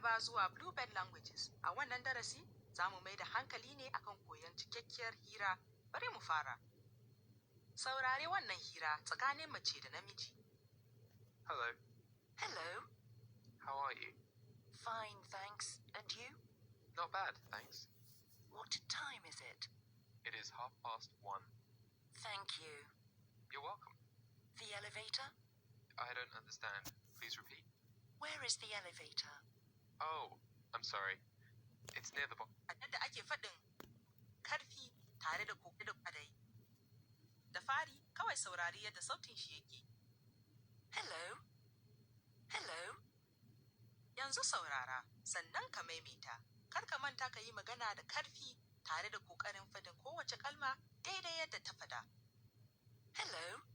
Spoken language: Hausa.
maraba zuwa Bluebird Languages. A wannan darasi, za mu mai da hankali ne akan koyon cikakkiyar hira. Bari mu fara. Saurare wannan hira tsakanin mace da namiji. Hello. Hello. How are you? Fine, thanks. And you? Not bad, thanks. What time is it? It is 1:30. Thank you. You're welcome. The elevator? I don't understand. Please repeat. Where is the elevator? Oh, I'm sorry. It's near the bottom. A yadda ake faɗin karfi tare da koke da kwadai. Da fari, kawai saurari yadda sautin shi yake. Hello. Hello. Yanzu saurara, sannan ka maimaita. Kar ka manta ka yi magana da karfi tare da ƙoƙarin faɗin kowace kalma daidai yadda ta faɗa. Hello.